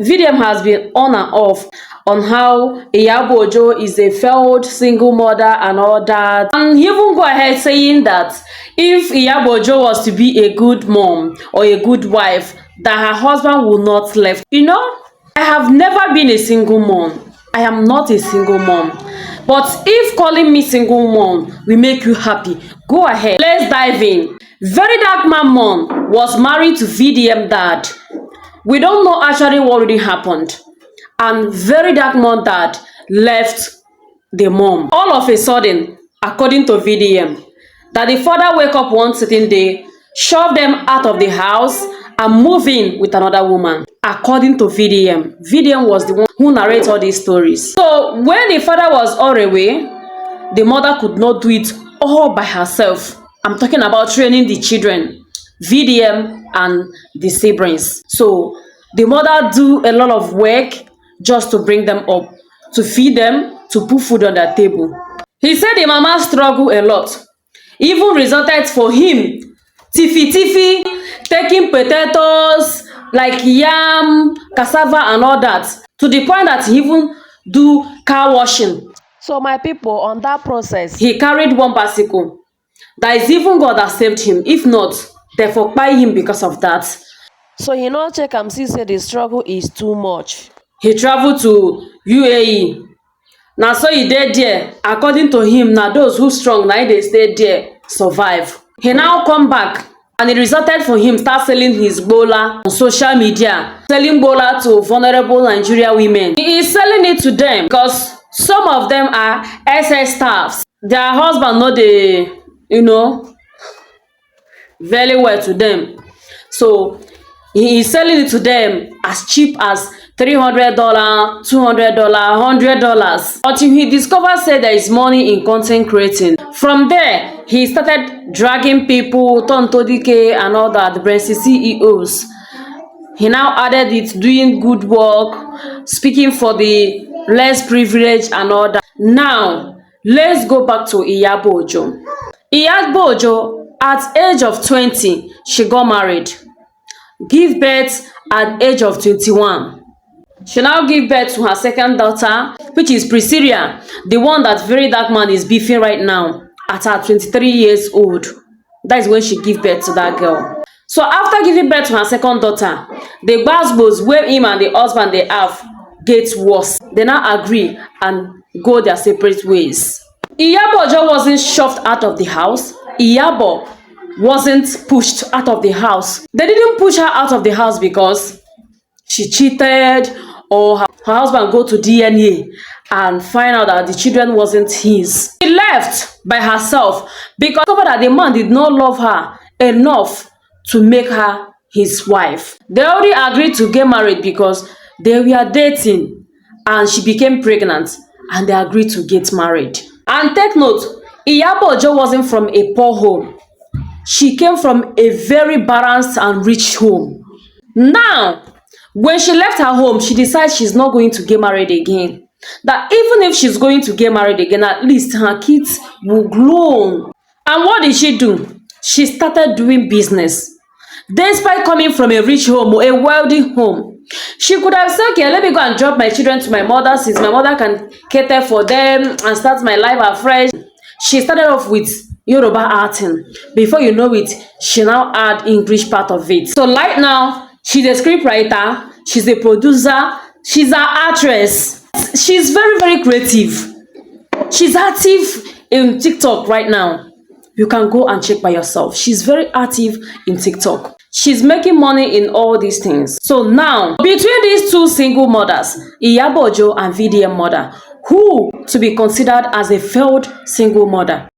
VDM has been on and off on how Iyabojo is a failed single mother and all that. And he even go ahead saying that if Iyabojo was to be a good mom or a good wife, that her husband will not left. You know, I have never been a single mom. I am not a single mom. But if calling me single mom will make you happy, go ahead. Let's dive in. Very Dark Man mom was married to VDM dad. We don't know actually what really happened. And Very Dark Man dad left the mom. All of a sudden, according to VDM, that the father wake up one certain day, shove them out of the house, and move in with another woman. According to VDM, VDM was the one who narrates all these stories. So when the father was all away, the mother could not do it all by herself. I'm talking about training the children, VDM and the siblings. So the mother do a lot of work just to bring them up, to feed them, to put food on their table. He said the mama struggled a lot. Even resulted for him tiffy taking potatoes like yam, cassava and all that, to the point that he even do car washing. So my people, on that process, he carried one bicycle. That is even God that saved him. If not, therefore buy him because of that. So he not check and see say the struggle is too much. He traveled to UAE. Now so he did there. According to him, now those who strong, now they stay there, survive. He now come back, and it resulted for him start selling his bola on social media, selling bola to vulnerable Nigerian women. He is selling it to them because some of them are SS staffs. Their husband know they, you know, very well to them. So he is selling it to them as cheap as $300, $200, $100 until he discovered say there is money in content creating. From there, he started dragging people, Tontodike and all that, the brand CEOs. He now added it, doing good work, speaking for the less privileged and all that. Now, let's go back to Iyabojo. Iyabojo, at age of 20, she got married. Give birth at age of 21. She now gave birth to her second daughter, which is Priscilla, the one that Very Dark Man is beefing right now, at her 23 years old. That is when she gave birth to that girl. So after giving birth to her second daughter, the gbasgbos where him and the husband they have gets worse. They now agree and go their separate ways. Iyabojo wasn't shoved out of the house. Iyabo wasn't pushed out of the house. They didn't push her out of the house because she cheated or her husband go to DNA and find out that the children wasn't his. She left by herself because that the man did not love her enough to make her his wife. They already agreed to get married because they were dating and she became pregnant and they agreed to get married. And take note, Iyabojo wasn't from a poor home. She came from a very balanced and rich home. Now, when she left her home, she decides she's not going to get married again. That even if she's going to get married again, at least her kids will grow. And what did she do? She started doing business. Despite coming from a rich home or a wealthy home, she could have said, okay, let me go and drop my children to my mother since my mother can cater for them and start my life afresh. She started off with Yoruba acting. Before you know it, she now add English part of it. So right now, she's a scriptwriter, she's a producer, she's an actress. She's very, very creative. She's active in TikTok right now. You can go and check by yourself. She's very active in TikTok. She's making money in all these things. So now, between these two single mothers, Iyabojo and VDM mother, who to be considered as a failed single mother?